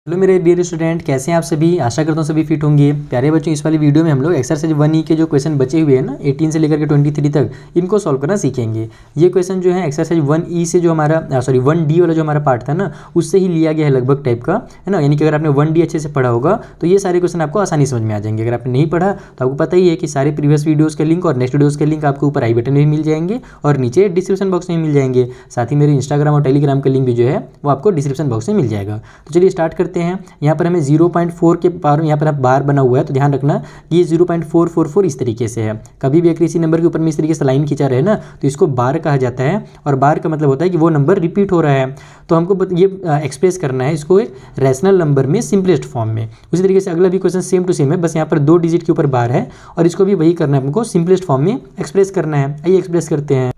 Hello मेरे dear student, कैसे हैं आप सभी। आशा करता हूँ सभी फिट होंगे। प्यारे बच्चों, इस वाली वीडियो में हम लोग एक्सरसाइज 1E के जो क्वेश्चन बचे हुए हैं ना 18 से लेकर के 23 तक, इनको सॉल्व करना सीखेंगे। ये क्वेश्चन जो है एक्सरसाइज 1E से जो हमारा 1D वाला जो हमारा पार्ट था ना, उससे ही लिया गया है लगभग टाइप का, है ना। यानी कि अगर आपने 1D अच्छे से पढ़ा होगा तो ये सारे क्वेश्चन आपको आसानी समझ में आ जाएंगे। अगर आपने नहीं पढ़ा तो आपको पता ही है कि सारे प्रीवियस वीडियोज़ के लिंक और नेक्स्ट वीडियोज़ के लिंक आपको ऊपर आई बटन में मिल जाएंगे और नीचे डिस्क्रिप्शन बॉक्स में मिल जाएंगे। साथ ही मेरे इंस्टाग्राम और टेलीग्राम का लिंक भी जो है वो आपको डिस्क्रिप्शन बॉक्स में मिल जाएगा। तो चलिए स्टार्ट करते हैं। यहाँ पर 0.4 के पावर में यहाँ पर आप बार बना हुआ है, तो ध्यान रखना कि ये 0.444 इस तरीके से है। कभी भी अगर इसी नंबर के ऊपर में इस तरीके से लाइन खींचा रहे ना तो इसको बार कहा जाता है, और बार का मतलब होता है कि वो नंबर रिपीट हो रहा है। तो हमको ये एक्सप्रेस करना है इसको एक रैशनल नंबर में सिंपलेस्ट फॉर्म में। उसी तरीके से अगला भी क्वेश्चन सेम टू सेम है, बस यहाँ पर 2 डिजिट के ऊपर बार है और इसको भी वही करना है, हमको सिंपलेस्ट फॉर्म में एक्सप्रेस करना है। आइए एक्सप्रेस करते हैं।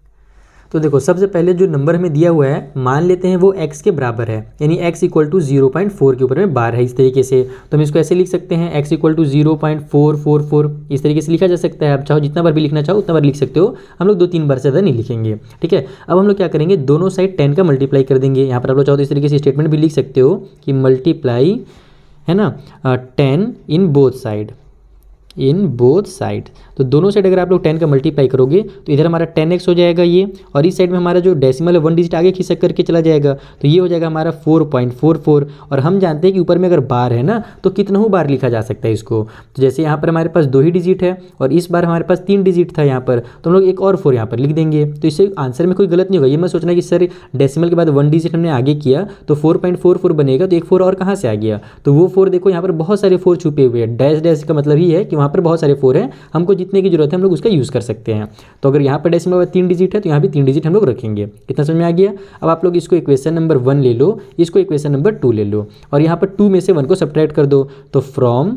तो देखो, सबसे पहले जो नंबर हमें दिया हुआ है मान लेते हैं वो x के बराबर है, यानी x = 0.4 के ऊपर में बार है इस तरीके से। तो हम इसको ऐसे लिख सकते हैं x = 0.444, इस तरीके से लिखा जा सकता है। आप चाहो जितना बार भी लिखना चाहो उतना बार लिख सकते हो, हम लोग 2-3 बार से ज़्यादा नहीं लिखेंगे, ठीक है। अब हम लोग क्या करेंगे, दोनों साइड 10 का मल्टीप्लाई कर देंगे। यहाँ पर आप लोग चाहो तो इस तरीके से स्टेटमेंट भी लिख सकते हो कि मल्टीप्लाई, है ना, 10 इन बोथ साइड। तो दोनों साइड अगर आप लोग 10 का मल्टीप्लाई करोगे तो इधर हमारा 10x हो जाएगा ये, और इस साइड में हमारा जो डेसिमल है 1 डिजिट आगे खिसक करके चला जाएगा, तो ये हो जाएगा हमारा 4.44। और हम जानते हैं कि ऊपर में अगर बार है ना तो कितना बार लिखा जा सकता है इसको। तो जैसे यहाँ पर हमारे पास 2 ही डिजिट है और इस बार हमारे पास 3 डिजिट था यहाँ पर, तो हम लोग एक और 4 यहाँ पर लिख देंगे। तो इससे आंसर में कोई गलत नहीं होगा। ये मैं सोचना कि सर डेसिमल के बाद 1 डिजिट हमने आगे किया तो 4.44 बनेगा, तो एक 4 और कहाँ से आ गया। तो वो 4 देखो यहाँ पर बहुत सारे 4 छुपे हुए हैं। डैश डैश का मतलब ही है कि वहाँ पर बहुत सारे 4 हैं, हमको जितने की जरूरत है हम लोग उसका यूज़ कर सकते हैं। तो अगर यहाँ पर डेसिमल में 3 डिजिट है तो यहाँ भी 3 डिजिट हम लोग रखेंगे। कितना समझ में आ गया। अब आप लोग इसको इक्वेशन नंबर 1 ले लो, इसको इक्वेशन नंबर 2 ले लो, और यहाँ पर 2 में से 1 को सब्ट्रैक्ट कर दो। तो फ्रॉम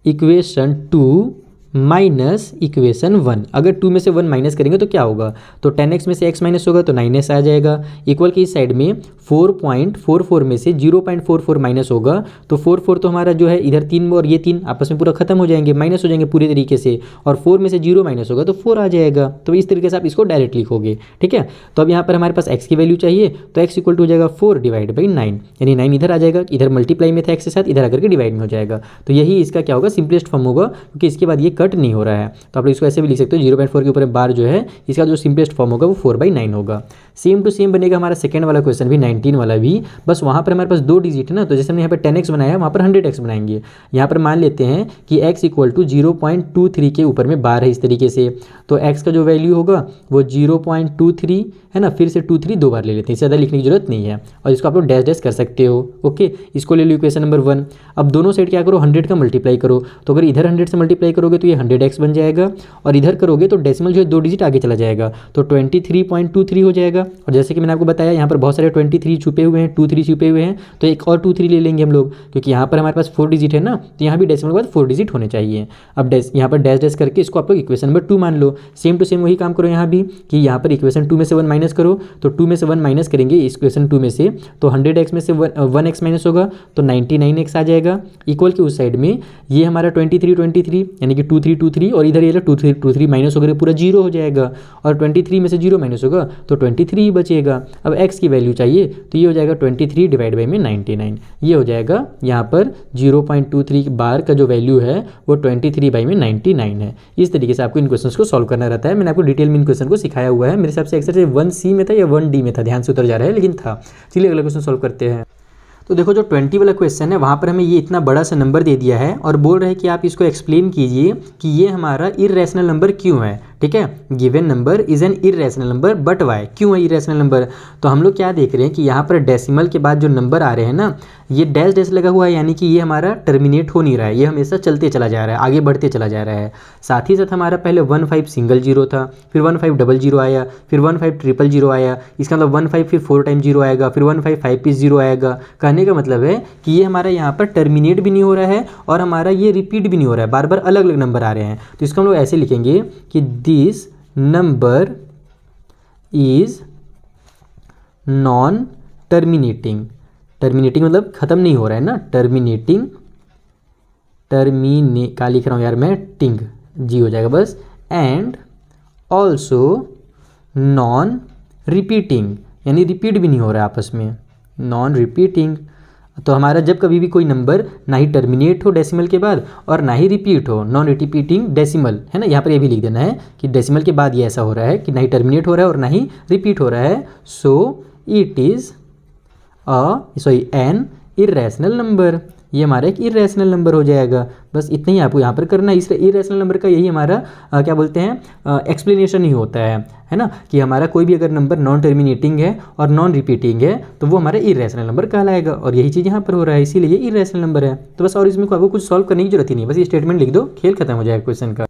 इक्वेशन 2 माइनस इक्वेशन 1, अगर 2 में से 1 माइनस करेंगे तो क्या होगा, तो 10x में से x माइनस होगा तो 9x आ जाएगा। इक्वल की इस साइड में 4.44 में से 0.44 माइनस होगा, तो 4 तो हमारा जो है इधर 3 और ये 3 आपस में पूरा खत्म हो जाएंगे, माइनस हो जाएंगे पूरी तरीके से, और 4 में से 0 माइनस होगा तो 4 आ जाएगा। तो इस तरीके से आप इसको डायरेक्ट लिखोगे, ठीक है। तो अब यहाँ पर हमारे पास x की वैल्यू चाहिए, तो x = हो जाएगा 4/9, यानी 9 इधर आ जाएगा, इधर मल्टीप्लाई में था x के साथ, इधर आकर के डिवाइड में हो जाएगा। तो यही इसका क्या होगा, सिंपलेस्ट फॉर्म होगा, क्योंकि इसके बाद ये कट नहीं हो रहा है। तो आप लोग इसको ऐसे भी लिख सकते हो, 0.4 के ऊपर बार जो है इसका जो सिंपलेस्ट फॉर्म होगा वो 4/9 होगा। सेम टू सेम बनेगा हमारा सेकंड वाला क्वेश्चन भी, 19 वाला भी, बस वहाँ पर हमारे पास 2 डिजिट है ना, तो जैसे हमने यहाँ पर 10x बनाया है वहाँ पर 100x बनाएंगे। यहाँ पर मान लेते हैं कि x = 0.23 के ऊपर में बार है इस तरीके से, तो x का जो वैल्यू होगा वो 0.23 है ना, फिर से 23 2 बार ले लेते हैं, इससे ज़्यादा लिखने की जरूरत नहीं है, और इसको आप लोग डैश डैश कर सकते हो। ओके, इसको ले लो इक्वेशन नंबर 1। अब दोनों साइड क्या करो, 100 का मल्टीप्लाई करो, तो अगर इधर 100 से मल्टीप्लाई करोगे तो ये 100x बन जाएगा, और इधर करोगे तो डेसिमल जो है 2 डिजिट आगे चला जाएगा, तो 23.23 हो जाएगा। और जैसे कि मैंने आपको बताया यहाँ पर बहुत सारे 23 छुपे हुए हैं, 23 छुपे हुए हैं, तो एक और 23 ले लेंगे हम लोग, क्योंकि यहाँ पर हमारे पास 4 डिजिट है ना, तो यहाँ भी डेसिमल के बाद 4 डिजिट होने चाहिए। अब यहाँ पर डैश डैश करके इसको आप लोग इक्वेशन नंबर 2 मान लो। सेम टू सेम वही काम करो यहाँ भी, कि यहाँ पर इक्वेशन 2 में से 1 माइनस करो, तो 2 में से 1 माइनस करेंगे इस इक्वेशन 2 में से, तो 100x में से 1x माइनस होगा तो 99x आ जाएगा। इक्वल के उस साइड में ये हमारा 23 यानी कि 23 और इधर ये 23 माइनस होकर पूरा 0 हो जाएगा, और 23 में से 0 माइनस होगा तो 23 ही बचेगा। अब x की वैल्यू चाहिए तो ये हो जाएगा 23/99, ये हो जाएगा यहाँ पर 0.23 बार का जो वैल्यू है वो 23/99 है। इस तरीके से आपको इन क्वेश्चंस को सॉल्व करना रहता है। मैंने आपको डिटेल में इन क्वेश्चन को सिखाया हुआ है। मेरे हिसाब से एक्सरसाइज 1C में था या 1D में था, ध्यान से उतर जा रहा है लेकिन था। चलिए अगला क्वेश्चन सॉल्व करते हैं। तो देखो, जो 20 वाला क्वेश्चन है वहाँ पर हमें ये इतना बड़ा सा नंबर दे दिया है और बोल रहे हैं कि आप इसको एक्सप्लेन कीजिए कि ये हमारा इर्रेशनल नंबर क्यों है, ठीक है। Given number is an irrational number but why, क्यों है इर्रेशनल नंबर। तो हम लोग क्या देख रहे हैं कि यहाँ पर डेसिमल के बाद जो नंबर आ रहे हैं ना, ये डैश डैश लगा हुआ है, यानी कि ये हमारा टर्मिनेट हो नहीं रहा है, ये हमेशा चलते चला जा रहा है, आगे बढ़ते चला जा रहा है। साथ ही साथ हमारा पहले 15 सिंगल जीरो था, फिर 1500 आया, फिर 1500 आया, इसका मतलब 15 फिर 4 टाइम 0 आएगा, फिर 15 5 पीस 0 आएगा। कहने का मतलब है कि ये हमारा यहाँ पर टर्मिनेट भी नहीं हो रहा है और हमारा ये रिपीट भी नहीं हो रहा है, बार बार अलग अलग नंबर आ रहे हैं। तो इसको हम लोग ऐसे लिखेंगे कि this number is non terminating. Terminating मतलब खत्म नहीं हो रहा है ना, टर्मिनेटिंग, का लिख रहा हूँ यार मैं, टिंग जी हो जाएगा बस, एंड ऑल्सो नॉन रिपीटिंग, यानी रिपीट भी नहीं हो रहा है आपस में, नॉन रिपीटिंग। तो हमारा जब कभी भी कोई नंबर ना ही टर्मिनेट हो डेसिमल के बाद और ना ही रिपीट हो, नॉन रिपीटिंग डेसिमल, है ना, यहाँ पर ये भी लिख देना है कि डेसिमल के बाद ये ऐसा हो रहा है कि ना ही टर्मिनेट हो रहा है और ना ही रिपीट हो रहा है, so it is an irrational number, ये हमारा एक इर्रेशनल नंबर हो जाएगा। बस इतना ही आपको यहाँ पर करना है। इस इर्रेशनल नंबर का यही हमारा क्या बोलते हैं एक्सप्लेनेशन ही होता है ना, कि हमारा कोई भी अगर नंबर नॉन टर्मिनेटिंग है और नॉन रिपीटिंग है तो वो हमारा इर्रेशनल नंबर कहलाएगा, और यही चीज़ यहाँ पर हो रहा है, इसीलिए ये इर्रेशनल नंबर है। तो बस और इसमें आपको कुछ सॉल्व करने की जरूरत ही नहीं, बस ये स्टेटमेंट लिख दो, खेल खत्म हो जाएगा क्वेश्चन का।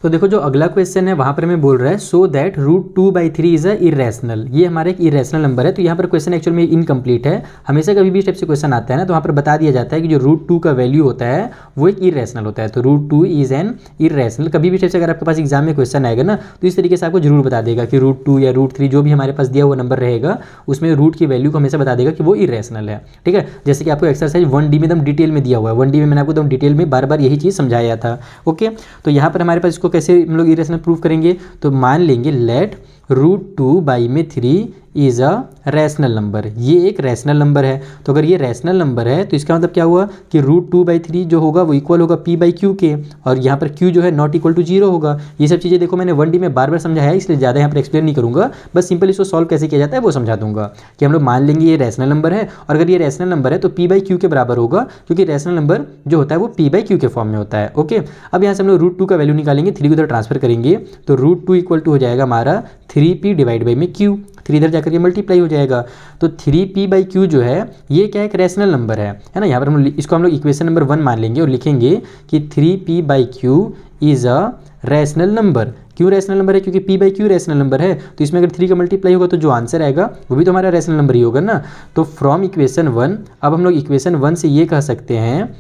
तो देखो जो अगला क्वेश्चन है वहाँ पर हमें बोल रहा है so that √2/3 is a irrational, ये हमारा एक इर्रेशनल नंबर है। तो यहाँ पर क्वेश्चन एक्चुअल में इनकम्प्लीट है। हमेशा कभी भी इस टाइप से क्वेश्चन आता है ना तो वहाँ पर बता दिया जाता है कि जो √2 का वैल्यू होता है वो एक इर्रेशनल होता है। तो √2 इज एन इर्रेशनल, कभी भी टाइप से अगर आपके पास एग्जाम में क्वेश्चन आएगा ना तो इस तरीके से आपको जरूर बता देगा कि √2 या √3 जो भी हमारे पास दिया हुआ नंबर रहेगा उसमें रूट की वैल्यू को हमेशा बता देगा कि वो इर्रेशनल है। ठीक है, जैसे कि आपको एक्सरसाइज 1D में एकदम डिटेल में दिया हुआ है, 1D में मैंने आपको एकदम डिटेल में बार बार यही चीज़ समझाया था। ओके, तो यहाँ पर हमारे पास इसको कैसे हम लोग इर्रेशनल प्रूफ करेंगे, तो मान लेंगे let √2/3 is a rational number, ये एक रैशनल नंबर है। तो अगर ये रैशनल नंबर है तो इसका मतलब क्या हुआ कि √2/3 जो होगा वो इक्वल होगा p/q के, और यहाँ पर q जो है नॉट इक्वल टू 0 होगा। ये सब चीज़ें देखो मैंने 1D में बार बार समझाया है, इसलिए ज़्यादा यहाँ पर एक्सप्लेन नहीं करूँगा, बस सिंपल इसको सॉल्व कैसे किया जाता है वो समझा दूंगा। कि हम लोग मान लेंगे ये रैशनल नंबर है, और अगर ये रैशनल नंबर है तो p/q के बराबर होगा, क्योंकि रैशनल नंबर जो होता है वो p/q के फॉर्म में होता है। ओके, अब यहाँ से हम लोग √2 का वैल्यू निकालेंगे, 3 को उधर ट्रांसफर करेंगे तो √2 इक्वल टू हो जाएगा हमारा 3p डिवाइड बाई में q, 3 इधर जाकर के मल्टीप्लाई हो जाएगा। तो 3p/q जो है ये क्या एक रैशनल नंबर है ना। यहाँ पर हम इसको हम लोग इक्वेशन नंबर 1 मान लेंगे और लिखेंगे कि 3p/q is a rational number. क्यों रैशनल नंबर है, क्योंकि p/q रैशनल नंबर है, तो इसमें अगर 3 का मल्टीप्लाई होगा तो जो आंसर आएगा वो भी तो हमारा रैशनल नंबर ही होगा ना। तो फ्रॉम इक्वेशन 1 अब हम लोग इक्वेशन 1 से ये कह सकते हैं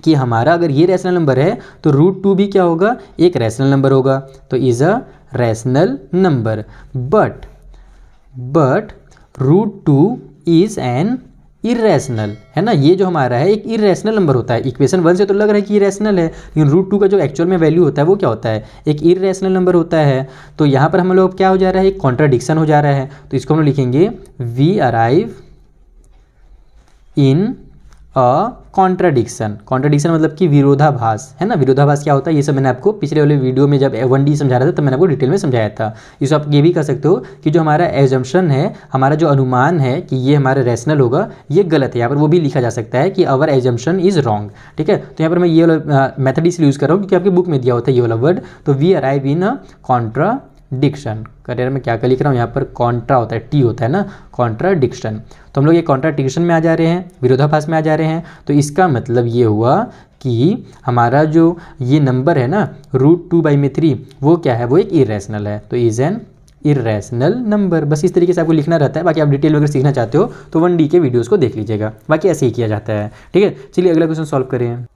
कि हमारा अगर ये रैशनल नंबर है तो √2 भी क्या होगा, एक रैशनल नंबर होगा। तो is a rational number, but √2 is an irrational, है ना। ये जो हमारा है एक इर्रेशनल नंबर होता है। इक्वेशन 1 से तो लग रहा है कि इरेशनल है, लेकिन √2 का जो एक्चुअल में वैल्यू होता है वो क्या होता है, एक इर्रेशनल नंबर होता है। तो यहाँ पर हम लोग क्या हो जा रहा है, एक कॉन्ट्राडिक्शन हो जा रहा है। तो इसको हम लोग लिखेंगे we arrive in a contradiction. Contradiction मतलब कि विरोधाभास, है ना। विरोधाभास क्या होता है ये सब मैंने आपको पिछले वाले वीडियो में जब 1D समझा रहा था तब मैंने आपको डिटेल में समझाया था। इसको आप ये भी कह सकते हो कि जो हमारा एजम्पशन है, हमारा जो अनुमान है कि ये हमारा रैशनल होगा, ये गलत है। यहाँ पर वो भी लिखा जा सकता है कि अवर एजम्पशन इज रॉन्ग। ठीक है, तो यहाँ पर मैं ये वाला मेथड इसलिए यूज़ कर रहा हूँ क्योंकि आपकी बुक में दिया होता है ये वाला वर्ड। तो we arrive in a contradiction, career में क्या क्या लिख रहा हूँ, यहाँ पर कॉन्ट्रा होता है, टी होता है ना, कॉन्ट्राडिक्शन। तो हम लोग ये कॉन्ट्राडिक्शन में आ जा रहे हैं, विरोधाभास में आ जा रहे हैं। तो इसका मतलब ये हुआ कि हमारा जो ये नंबर है ना √2/3 वो क्या है, वो एक इर्रेशनल है। तो इज एन इर्रेशनल नंबर। बस इस तरीके से आपको लिखना रहता है। बाकी आप डिटेल वगैरह सीखना चाहते हो तो 1D के वीडियोज़ को देख लीजिएगा, बाकी ऐसे ही किया जाता है। ठीक है, चलिए अगला क्वेश्चन सॉल्व करें।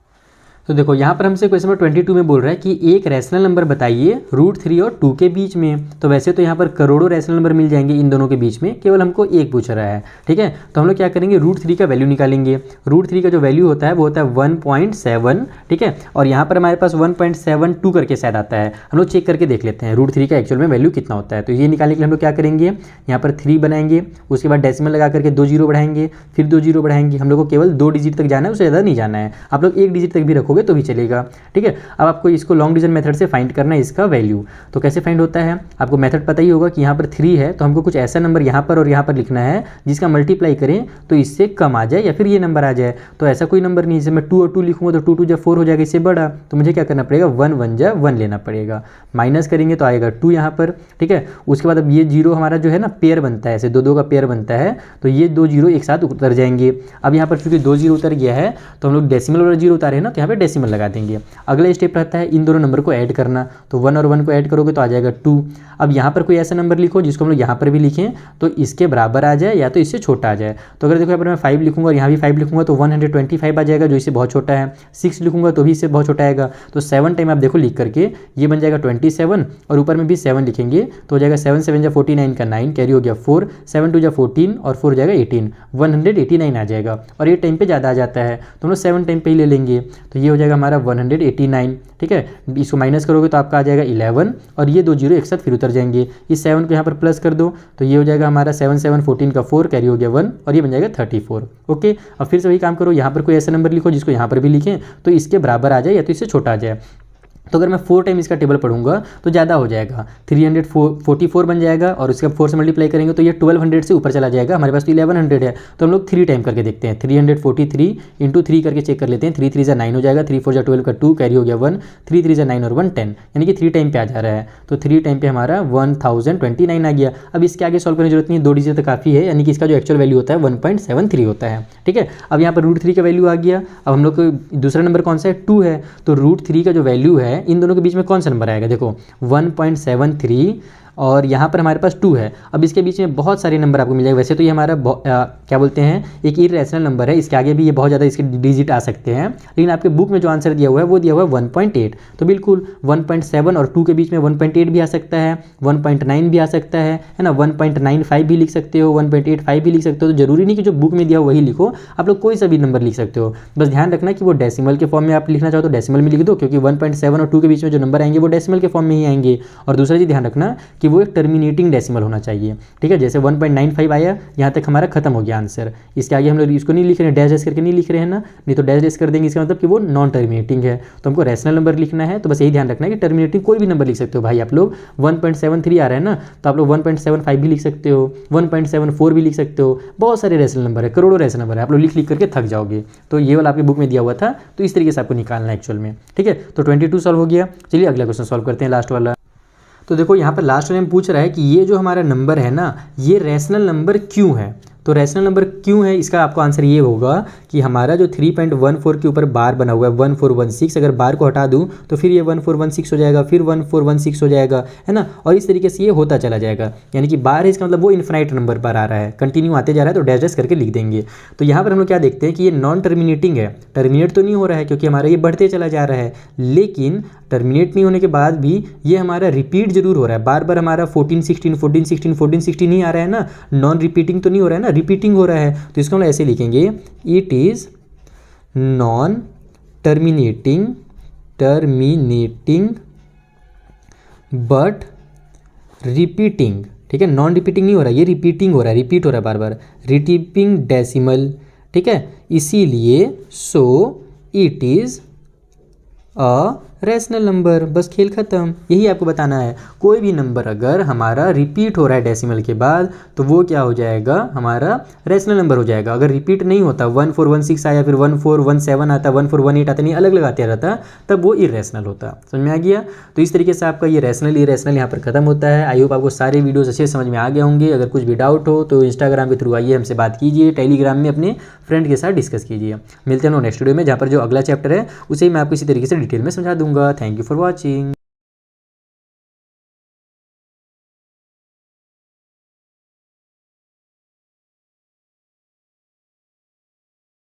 तो देखो यहाँ पर हमसे क्वेश्चन नंबर 22 में बोल रहा है कि एक रैशनल नंबर बताइए √3 और 2 के बीच में। तो वैसे तो यहाँ पर करोड़ों रैशनल नंबर मिल जाएंगे इन दोनों के बीच में, केवल हमको एक पूछ रहा है। ठीक है, तो हम लोग क्या करेंगे, √3 का वैल्यू निकालेंगे। √3 का जो वैल्यू होता है वो होता है 1.7। ठीक है, और यहाँ पर हमारे पास 1.72 करके शायद आता है। हम लोग चेक करके देख लेते हैं √3 का एक्चुअल में वैल्यू कितना होता है। तो ये निकालने के लिए हम लोग क्या करेंगे, यहाँ पर 3 बनाएंगे, उसके बाद डेसिमल लगा करके 2 जीरो बढ़ाएंगे, फिर 2 जीरो बढ़ाएंगे। हम लोग को केवल 2 डिजिट तक जाना है, उससे ज़्यादा नहीं जाना है। आप लोग 1 डिजिट तक भी रखोगे तो भी चलेगा। ठीक है, अब आपको इसको लॉन्ग डिवीजन मेथड से फाइंड करना है इसका वैल्यू। तो कैसे फाइंड होता है, आपको मेथड पता ही होगा कि यहाँ पर 3 है तो हमको कुछ ऐसा नंबर यहाँ पर और यहाँ पर लिखना है जिसका मल्टीप्लाई करें तो इससे कम आ जाए या फिर ये नंबर आ जाए। तो ऐसा कोई नंबर नहीं, जैसे मैं 2 और 2 लिखूँगा तो 2 2 4 हो जाएगा, इससे बड़ा। तो मुझे क्या करना पड़ेगा, 1 1 1 लेना पड़ेगा। माइनस करेंगे तो आएगा 2 यहाँ पर। ठीक है, उसके बाद अब ये जीरो हमारा जो है ना पेयर बनता है, ऐसे 2 2 का पेयर बनता है, तो ये 2 जीरो एक साथ उतर जाएंगे। अब यहाँ पर चूंकि 2 जीरो उतर गया है तो हम लोग डेसिमल वाला जीरो उतारे ना, तो यहाँ पर डेसिमल लगा देंगे। अगला स्टेप रहता है इन दोनों नंबर को ऐड करना। तो 1 और 1 को ऐड करोगे तो आ जाएगा 2। अब यहाँ पर कोई ऐसा नंबर लिखो जिसको हम लोग यहाँ पर भी लिखें तो इसके बराबर आ जाए या तो इससे छोटा आ जाए। तो अगर देखो यहाँ पर मैं 5 लिखूंगा और यहाँ भी 5 लिखूंगा तो 125 आ जाएगा, जो इससे बहुत छोटा है। 6 लिखूंगा तो भी इससे बहुत छोटा आएगा। तो 7 टाइम आप देखो लिख करके ये बन जाएगा 27, और ऊपर में भी 7 लिखेंगे तो हो जाएगा 7 7 जा 49 का 9 कैरी हो गया 4, 7 2 जा 14 और 4 हो जाएगा 18, 189 आ जाएगा। और ये टाइम पे ज़्यादा आ जाता है तो हम लोग 7 टाइम पे ही ले लेंगे। तो ये हो हो जाएगा हमारा 189, ठीक है। इसको माइनस करोगे तो आपका आ जाएगा 11 और ये 2 जीरो एक साथ फिर उतर जाएंगे। इस 7 को यहाँ पर प्लस कर दो तो ये हो जाएगा हमारा 7 7 14 का 4 कैरी हो गया 1 और ये बन जाएगा 34। ओके, अब फिर से वही काम करो, यहाँ पर कोई ऐसा नंबर लिखो जिसको यहाँ पर भी लिखें तो इसके बराबर आ जाए या तो इससे छोटा आ जाए। तो अगर मैं 4 टाइम इसका टेबल पढ़ूंगा तो ज़्यादा हो जाएगा, 344 बन जाएगा और उसका 4 से मल्टीप्लाई करेंगे तो ये 1200 से ऊपर चला जाएगा। हमारे पास तो 1100 है तो हम लोग 3 टाइम करके देखते हैं। 343 इंटू 3 करके चेक कर लेते हैं। 3 3 जा 9 हो जाएगा, 3 4 जा 12 का 2 कैरी हो गया 1, 3 3 जा 9 और 1 10, यानी कि 3 टाइम पे आ जा रहा है। तो 3 टाइम पे हमारा 1029 आ गया। अब इसके आगे सॉल्व करने की जरूरत नहीं है, 2 डिजिट तो काफ़ी है, यानी कि इसका जो एक्चुअल वैल्यू होता है 1.73 होता है, ठीक है। अब यहाँ पर √3 का वैल्यू आ गया। अब हम लोग को दूसरा नंबर कौन सा है, 2 है, तो √3 का जो वैल्यू है इन दोनों के बीच में कौन सा नंबर आएगा, देखो 1.73 और यहाँ पर हमारे पास 2 है। अब इसके बीच में बहुत सारे नंबर आपको मिल जाएगा। वैसे तो ये हमारा क्या बोलते हैं एक इरेशनल नंबर है, इसके आगे भी ये बहुत ज़्यादा इसके डिजिट आ सकते हैं, लेकिन आपके बुक में जो आंसर दिया हुआ है वो दिया हुआ है 1.8। तो बिल्कुल 1.7 और 2 के बीच में 1.8 भी आ सकता है, 1.9 भी आ सकता है ना, 1.95 भी लिख सकते हो, 1.85 भी लिख सकते हो। तो जरूरी नहीं कि जो बुक में दिया हो वही लिखो, आप लोग कोई सा भी नंबर लिख सकते हो। बस ध्यान रखना कि वो डेसिमल के फॉर्म में आप लिखना चाहो तो डेसिमल में लिख दो, क्योंकि 1.7 और 2 के बीच में जो नंबर आएंगे वो डेसिमल के फॉर्म में ही आएंगे। और दूसरा चीज़ ध्यान रखना कि वो एक टर्मिनेटिंग डेसिमल होना चाहिए, ठीक है। जैसे 1.95 आया, यहाँ तक हमारा खत्म हो गया आंसर। इसके आगे हम लोग इसको नहीं लिख रहे हैं, डैश डैश करके नहीं लिख रहे हैं ना, नहीं तो डैश डैश कर देंगे, इसका मतलब कि वो नॉन टर्मिनेटिंग है। तो हमको रैशनल नंबर लिखना है, तो बस यही ध्यान रखना है कि टर्मिनेटिंग कोई भी नंबर लिख सकते हो भाई आप लोग। 1.73 आ रहा है ना, तो आप लोग 1.75 भी लिख सकते हो, 1.74 भी लिख सकते हो। बहुत सारे रैशनल नंबर है, करोड़ों रैशनल नंबर है, आप लोग लिख लिख करके थक जाओगे। तो ये वाला आपकी बुक में दिया हुआ था, तो इस तरीके से आपको निकालना है एक्चुअल में, ठीक है। तो 22 सॉल्व हो गया। चलिए अगला क्वेश्चन सॉल्व करते हैं, लास्ट वाला। तो देखो यहाँ पर लास्ट में पूछ रहा है कि ये जो हमारा नंबर है ना, ये रैशनल नंबर क्यों है। तो रैशनल नंबर क्यों है, इसका आपको आंसर ये होगा कि हमारा जो 3.14 के ऊपर बार बना हुआ है 1416, अगर बार को हटा दूं तो फिर ये 1416 हो जाएगा, फिर 1416 हो जाएगा, है ना। और इस तरीके से ये होता चला जाएगा, यानी कि बार है इसका मतलब वो इन्फिनाइट नंबर पर आ रहा है, कंटिन्यू आते जा रहा है, तो डैश डैश करके लिख देंगे। तो यहाँ पर हम लोग क्या देखते हैं कि ये नॉन टर्मिनेटिंग है, टर्मिनेट तो नहीं हो रहा है क्योंकि हमारा ये बढ़ते चला जा रहा है, लेकिन टर्मिनेट नहीं होने के बाद भी ये हमारा रिपीट जरूर हो रहा है, बार बार हमारा 14 16 14 16 14 16 नहीं आ रहा है ना, नॉन रिपीटिंग तो नहीं हो रहा है ना, रिपीटिंग हो रहा है। तो इसको हम ऐसे लिखेंगे, it is non terminating but repeating, ठीक है। नॉन रिपीटिंग नहीं हो रहा है, ये रिपीटिंग हो रहा है, रिपीट हो रहा है बार बार, रिपीटिंग डेसिमल, ठीक है। इसीलिए so it is a rational number, बस खेल खत्म। यही आपको बताना है, कोई भी नंबर अगर हमारा रिपीट हो रहा है डेसिमल के बाद तो वो क्या हो जाएगा, हमारा रैशनल नंबर हो जाएगा। अगर रिपीट नहीं होता, 1416 आया, फिर 1417 आता, 1418 आता, नहीं अलग लगाते रहता, तब वो इरेशनल होता। समझ में आ गया। तो इस तरीके से आपका ये रैशनल इरेशनल यहाँ पर खत्म होता है। आई होप आपको सारे वीडियोस अच्छे समझ में आ गए होंगे। अगर कुछ भी डाउट हो तो इंस्टाग्राम के थ्रू आइए, हमसे बात कीजिए, टेलीग्राम में अपने फ्रेंड के साथ डिस्कस कीजिए। मिलते हैं नेक्स्ट वीडियो में, जहाँ पर जो अगला चैप्टर है उसे मैं आपको इसी तरीके से डिटेल में समझा दूंगा। Thank you for watching.